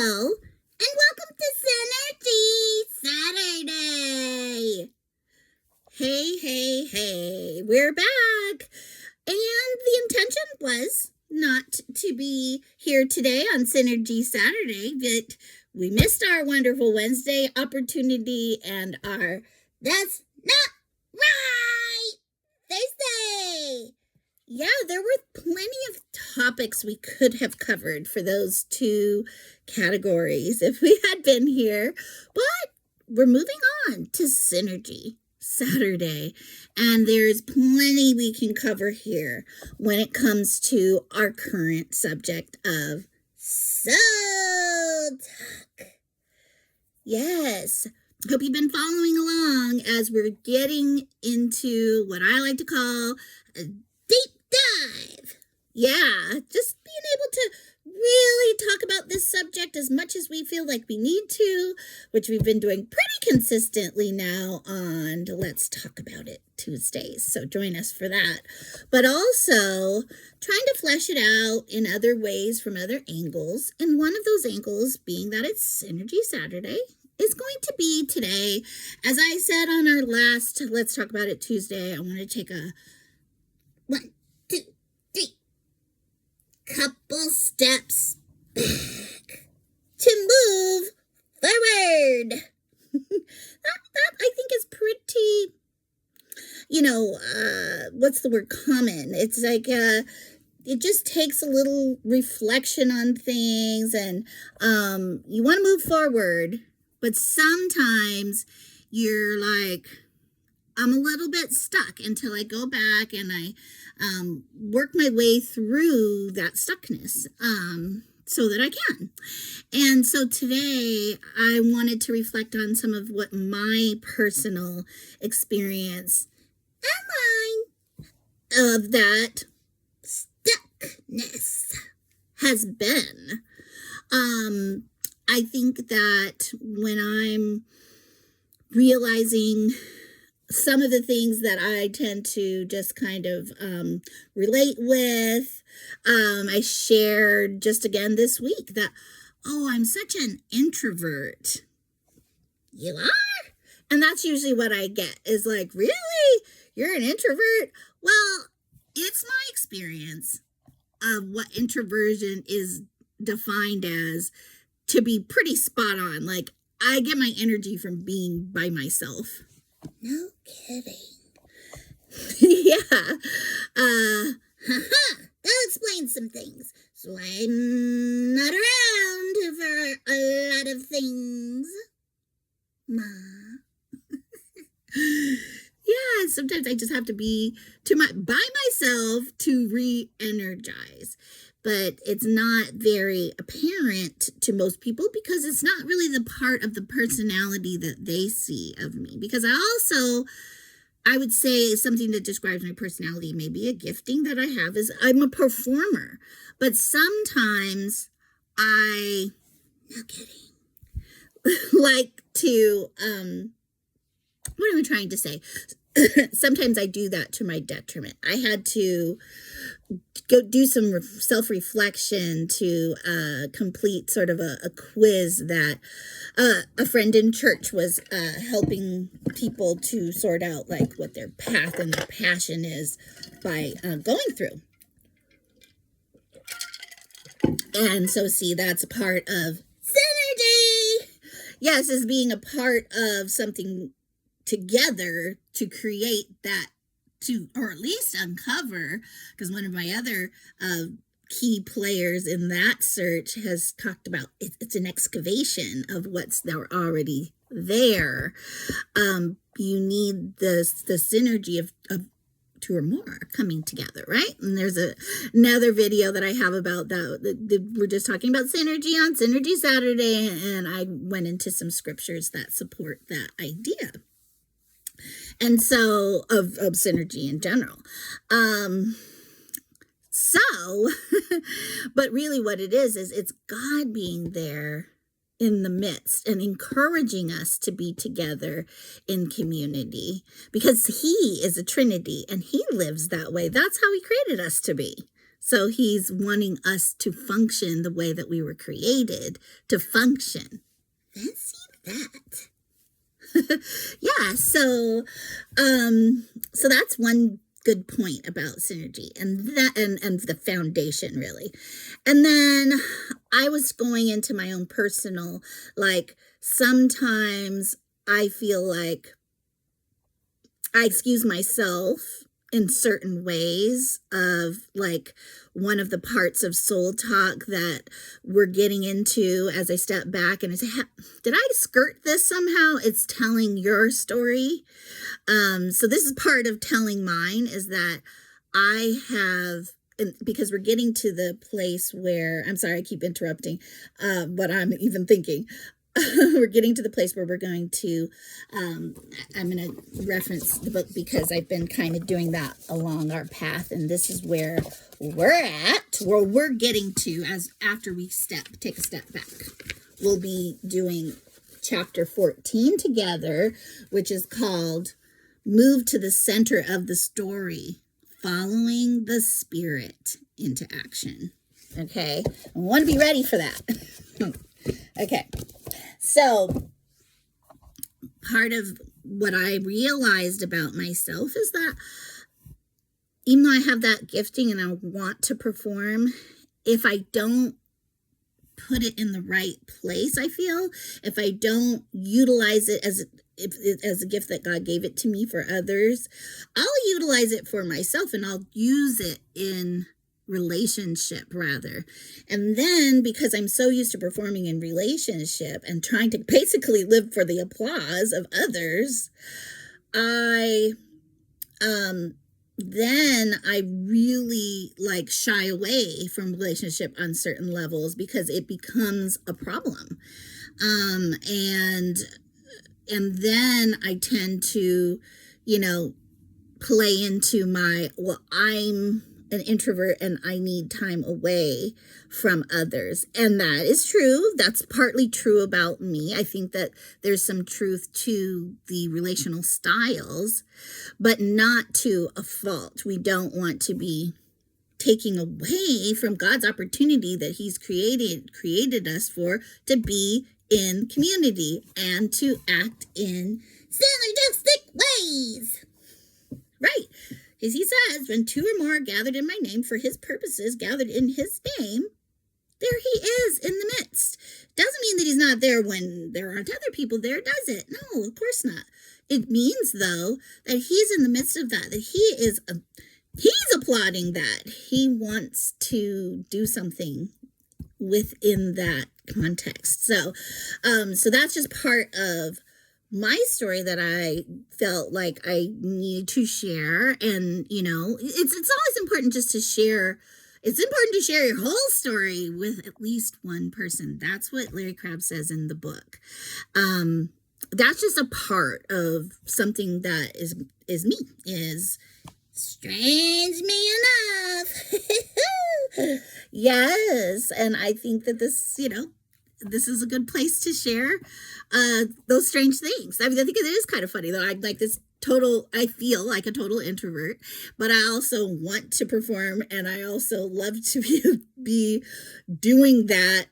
Hello, and welcome to Synergy Saturday. Hey, we're back. And the intention was not to be here today on Synergy Saturday, but we missed our wonderful Wednesday opportunity and our That's Not Right Thursday. Yeah, there were plenty of topics we could have covered for those two categories if we had been here, but we're moving on to Synergy Saturday, and there's plenty we can cover here when it comes to our current subject of Soul Talk. Yes. Hope you've been following along as we're getting into what I like to call a deep dive. Yeah, just being able to really talk about this subject as much as we feel like we need to, which we've been doing pretty consistently now on Let's Talk About It Tuesdays. So join us for that. But also trying to flesh it out in other ways from other angles. And one of those angles being that it's Synergy Saturday is going to be today. As I said on our last Let's Talk About It Tuesday, I want to take a 1, 2, 3 couple steps back to move forward. that I think is pretty, what's the word, common. It's like it just takes a little reflection on things, and you want to move forward, but sometimes you're like, I'm a little bit stuck until I go back and I work my way through that stuckness so that I can. And so today I wanted to reflect on some of what my personal experience and mine of that stuckness has been. I think that when I'm realizing some of the things that I tend to just kind of relate with, I shared just again this week that, I'm such an introvert. You are? And that's usually what I get is like, really? You're an introvert? Well, it's my experience of what introversion is defined as to be pretty spot on. Like, I get my energy from being by myself. No kidding. Yeah. That explains some things. So I'm not around for a lot of things. Ma. Yeah, sometimes I just have to be by myself to re-energize. But it's not very apparent to most people because it's not really the part of the personality that they see of me. Because I would say something that describes my personality, maybe a gifting that I have, is I'm a performer. But sometimes no kidding, like to, what am I trying to say? Sometimes I do that to my detriment. I had to go do some self-reflection to complete sort of a quiz that a friend in church was helping people to sort out, like, what their path and their passion is by going through. And so, see, that's a part of Synergy. Yes, as being a part of something together to create that, or at least uncover, because one of my other key players in that search has talked about it's an excavation of what's already there. You need the synergy of two or more coming together, right? And there's another video that I have about that. We're just talking about synergy on Synergy Saturday, and I went into some scriptures that support that idea. And so, of synergy in general. But really what it is it's God being there in the midst and encouraging us to be together in community, because he is a Trinity and he lives that way. That's how he created us to be. So he's wanting us to function the way that we were created to function. Fancy that. Yeah, so that's one good point about synergy, and that and the foundation, really. And then I was going into my own personal, like, sometimes I feel like I excuse myself in certain ways of, like, one of the parts of soul talk that we're getting into as I step back and I say, did I skirt this somehow? It's telling your story. So this is part of telling mine, is that I have, because we're getting to the place where, I'm sorry, I keep interrupting, but I'm even thinking, we're getting to the place where we're going to, I'm going to reference the book because I've been kind of doing that along our path. And this is where we're getting to as after we take a step back. We'll be doing chapter 14 together, which is called Move to the Center of the Story, Following the Spirit into Action. Okay, I want to be ready for that. Okay, so part of what I realized about myself is that even though I have that gifting and I want to perform, if I don't put it in the right place, I feel, if I don't utilize it as a gift that God gave it to me for others, I'll utilize it for myself and I'll use it in relationship rather. And then because I'm so used to performing in relationship and trying to basically live for the applause of others, then I really like shy away from relationship on certain levels because it becomes a problem. And then I tend to, play into my, well, I'm an introvert and I need time away from others. And that is true. That's partly true about me. I think that there's some truth to the relational styles, but not to a fault. We don't want to be taking away from God's opportunity that he's created us for, to be in community and to act in synergistic ways. Right. Because he says, when two or more are gathered in my name for his purposes, gathered in his name, there he is in the midst. Doesn't mean that he's not there when there aren't other people there, does it? No, of course not. It means, though, that he's in the midst of that he's applauding that. He wants to do something within that context. So that's just part of my story that I felt like I needed to share. And, it's always important just to share. It's important to share your whole story with at least one person. That's what Larry Crabb says in the book. That's just a part of something that is me, is strange me enough. Yes. And I think that this is a good place to share those strange things. I mean, I think it is kind of funny, though. I feel like a total introvert, but I also want to perform, and I also love to be doing that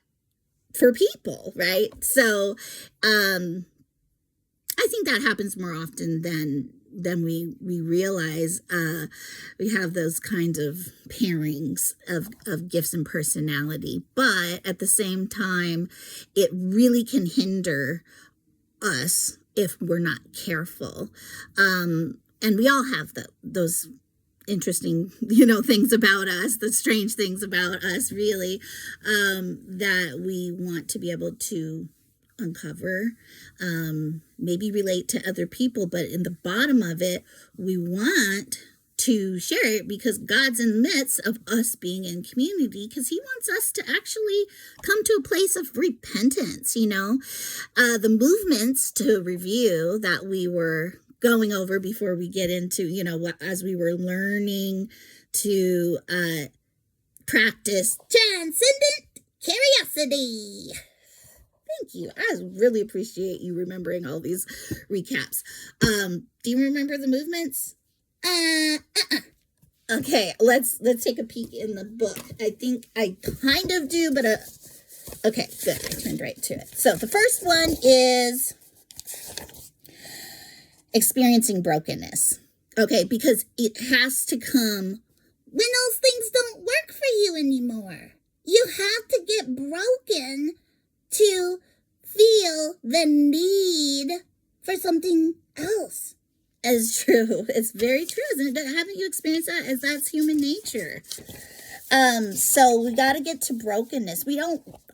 for people, right? So I think that happens more often than we realize. We have those kinds of pairings of gifts and personality, but at the same time, it really can hinder us if we're not careful. And we all have those interesting, things about us, the strange things about us, really, that we want to be able to uncover, maybe relate to other people, but in the bottom of it, we want to share it because God's in the midst of us being in community, because he wants us to actually come to a place of repentance. The movements to review that we were going over before we get into, as we were learning to practice transcendent curiosity. Thank you. I really appreciate you remembering all these recaps. Do you remember the movements? Okay, let's take a peek in the book. I think I kind of do, but okay, good. I turned right to it. So the first one is experiencing brokenness. Okay, because it has to come when those things don't work for you anymore. You have to get broken to feel the need for something else. As true. It's very true, isn't it? Haven't you experienced that? As that's human nature. So we got to get to brokenness.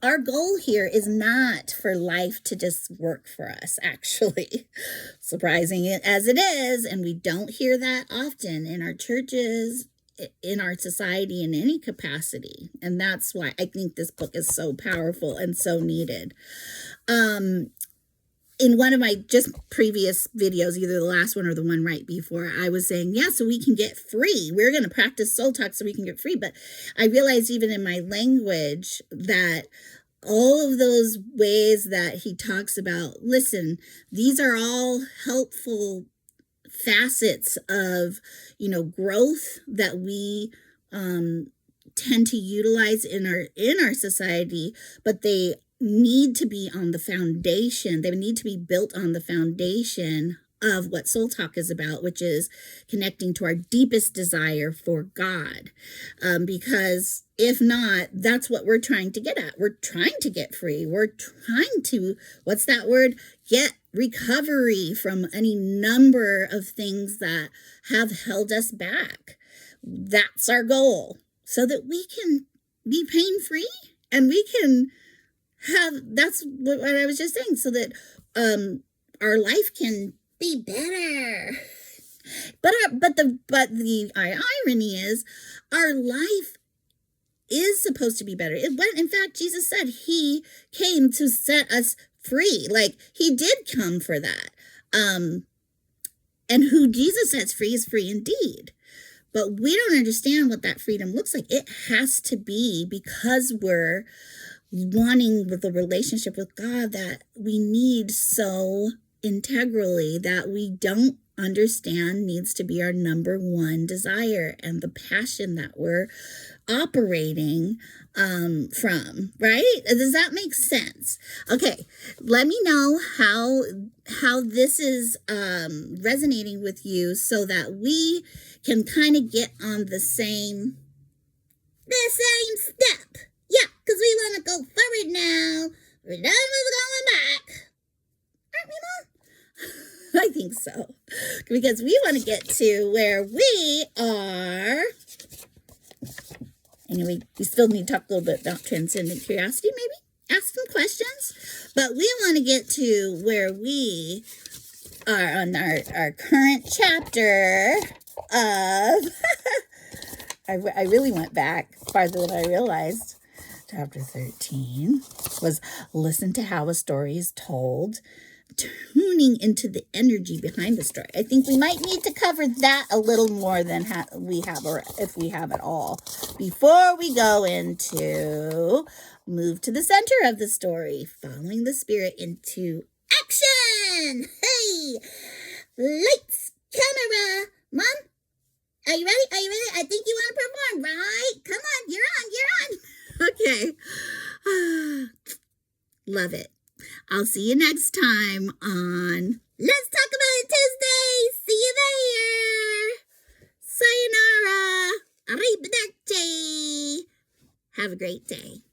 Our goal here is not for life to just work for us, actually. Surprising as it is, and we don't hear that often in our churches, in our society, in any capacity. And that's why I think this book is so powerful and so needed. In one of my just previous videos, either the last one or the one right before, I was saying, yeah, so we can get free. We're going to practice soul talk so we can get free. But I realized even in my language that all of those ways that he talks about, listen, these are all helpful facets of, growth that we tend to utilize in our society, but they need to be on the foundation. They need to be built on the foundation of what Soul Talk is about, which is connecting to our deepest desire for God. Because if not, that's what we're trying to get at. We're trying to get free. We're trying to, what's that word? Get recovery from any number of things that have held us back. That's our goal, so that we can be pain-free and we can that's what I was just saying, so that our life can be better. But the irony is, our life is supposed to be better. In fact, Jesus said he came to set us free. Like, he did come for that. And who Jesus sets free is free indeed. But we don't understand what that freedom looks like. It has to be because we're wanting the relationship with God that we need so integrally, that we don't understand needs to be our number one desire and the passion that we're operating from, right? Does that make sense? Okay, let me know how this is resonating with you, so that we can kind of get on the same step. Yeah, because we want to go forward now. We're done with going back. Aren't we, Mom? I think so. Because we want to get to where we are. Anyway, we still need to talk a little bit about transcendent curiosity, maybe. Ask some questions. But we want to get to where we are on our current chapter of... I really went back farther than I realized. Chapter 13 was listen to how a story is told, tuning into the energy behind the story. I think we might need to cover that a little more than we have, or if we have at all, before we go into move to the center of the story, following the spirit into action. Hey, lights, camera, Mom. Are you ready? I think you want to perform, right? Come on, you're on. Okay. Love it. I'll see you next time on Let's Talk About It Tuesday. See you there. Sayonara. Arrivederci. Have a great day.